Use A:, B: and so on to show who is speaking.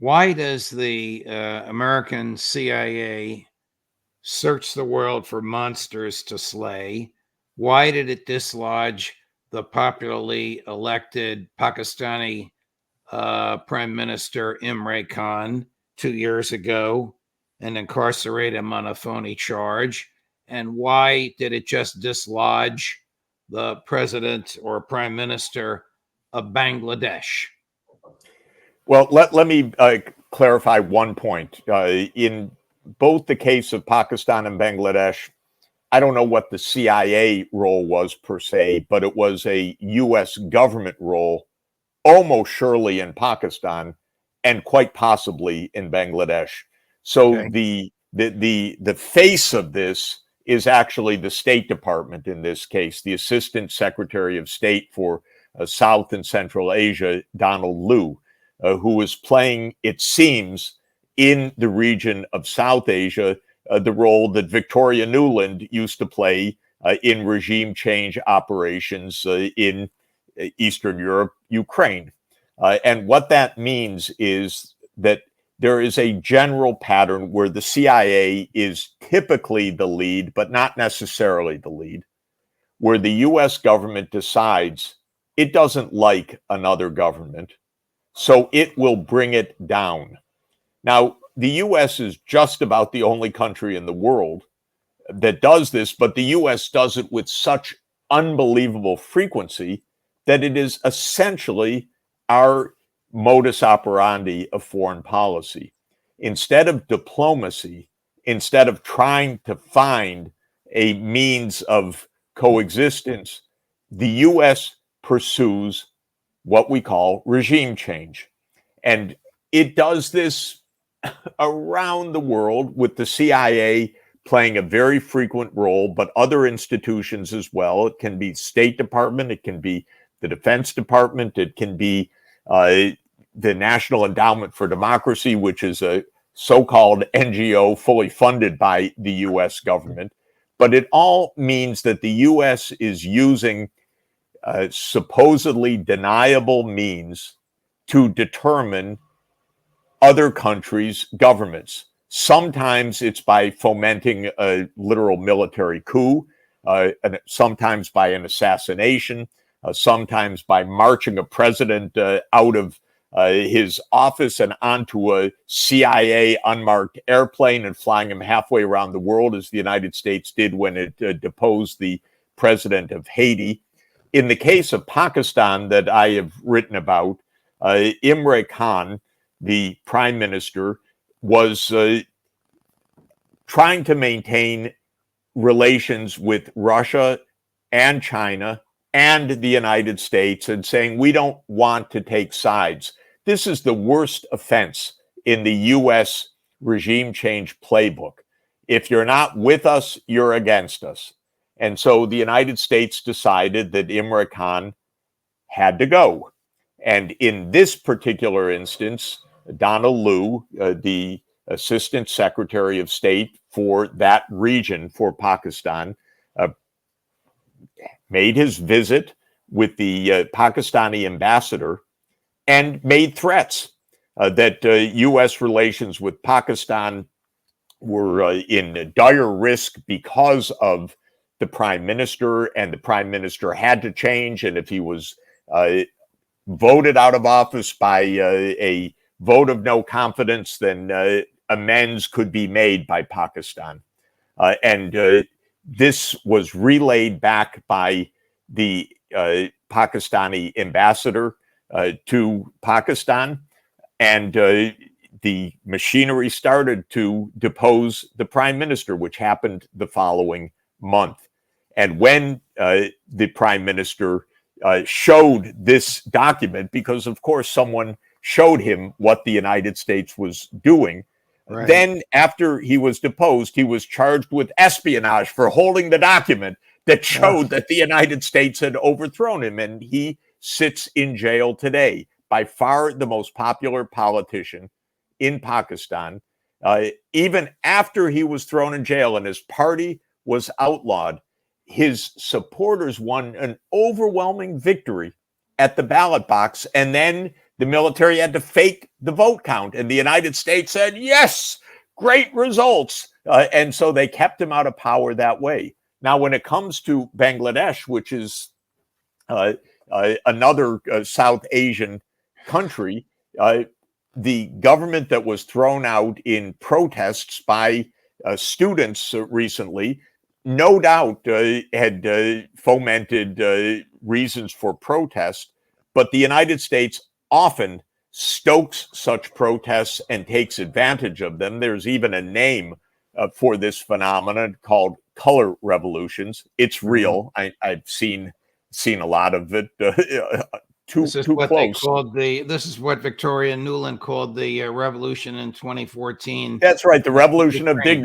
A: Why does the American CIA search the world for monsters to slay? Why did it dislodge the popularly elected Pakistani Prime Minister Imran Khan 2 years ago and incarcerate him on a phony charge? And why did it just dislodge the president or prime minister of Bangladesh?
B: Well, let me clarify one point. In both the case of Pakistan and Bangladesh, I don't know what the CIA role was per se, but it was a U.S. government role, almost surely in Pakistan, and quite possibly in Bangladesh. So
A: Okay.
B: the face of this is actually the State Department in this case, the Assistant Secretary of State for South and Central Asia, Donald Liu, who is playing, it seems, in the region of South Asia, the role that Victoria Nuland used to play in regime change operations in Eastern Europe, Ukraine. And what that means is that there is a general pattern where the CIA is typically the lead, but not necessarily the lead, where the US government decides it doesn't like another government, so it will bring it down. Now, the US is just about the only country in the world that does this, but the US does it with such unbelievable frequency that it is essentially our modus operandi of foreign policy. Instead of diplomacy, instead of trying to find a means of coexistence, the US pursues what we call regime change. And it does this around the world, with the CIA playing a very frequent role, but other institutions as well. It can be State Department, it can be the Defense Department, it can be the National Endowment for Democracy, which is a so-called NGO fully funded by the US government. But it all means that the US is using supposedly deniable means to determine other countries' governments. Sometimes it's by fomenting a literal military coup, and sometimes by an assassination, sometimes by marching a president out of his office and onto a CIA unmarked airplane and flying him halfway around the world, as the United States did when it deposed the president of Haiti. In the case of Pakistan that I have written about, Imran Khan, the prime minister, was trying to maintain relations with Russia and China and the United States and saying, we don't want to take sides. This is the worst offense in the U.S. regime change playbook. If you're not with us, you're against us. And so the United States decided that Imran Khan had to go. And in this particular instance, Donald Liu, the Assistant Secretary of State for that region, for Pakistan, made his visit with the Pakistani ambassador and made threats that U.S. relations with Pakistan were in dire risk because of the prime minister, and the prime minister had to change. And if he was voted out of office by a vote of no confidence, then amends could be made by Pakistan. And this was relayed back by the Pakistani ambassador to Pakistan. And the machinery started to depose the prime minister, which happened the following month. And when the prime minister showed this document, because of course someone showed him what the United States was doing, right. Then after he was deposed, he was charged with espionage for holding the document that showed that the United States had overthrown him. And he sits in jail today, by far the most popular politician in Pakistan. Even after he was thrown in jail and his party was outlawed, his supporters won an overwhelming victory at the ballot box. And then The military had to fake the vote count, and the United States said, yes, great results. And so they kept him out of power that way. Now, when it comes to Bangladesh, which is another South Asian country, the government that was thrown out in protests by students recently, no doubt had fomented reasons for protest, but the United States often stokes such protests and takes advantage of them. There's even a name for this phenomenon called color revolutions. It's real. I've seen a lot of it.
A: This is
B: too
A: what
B: close.
A: they called this is what Victoria Nuland called the revolution in 2014.
B: That's right, the revolution of dignity.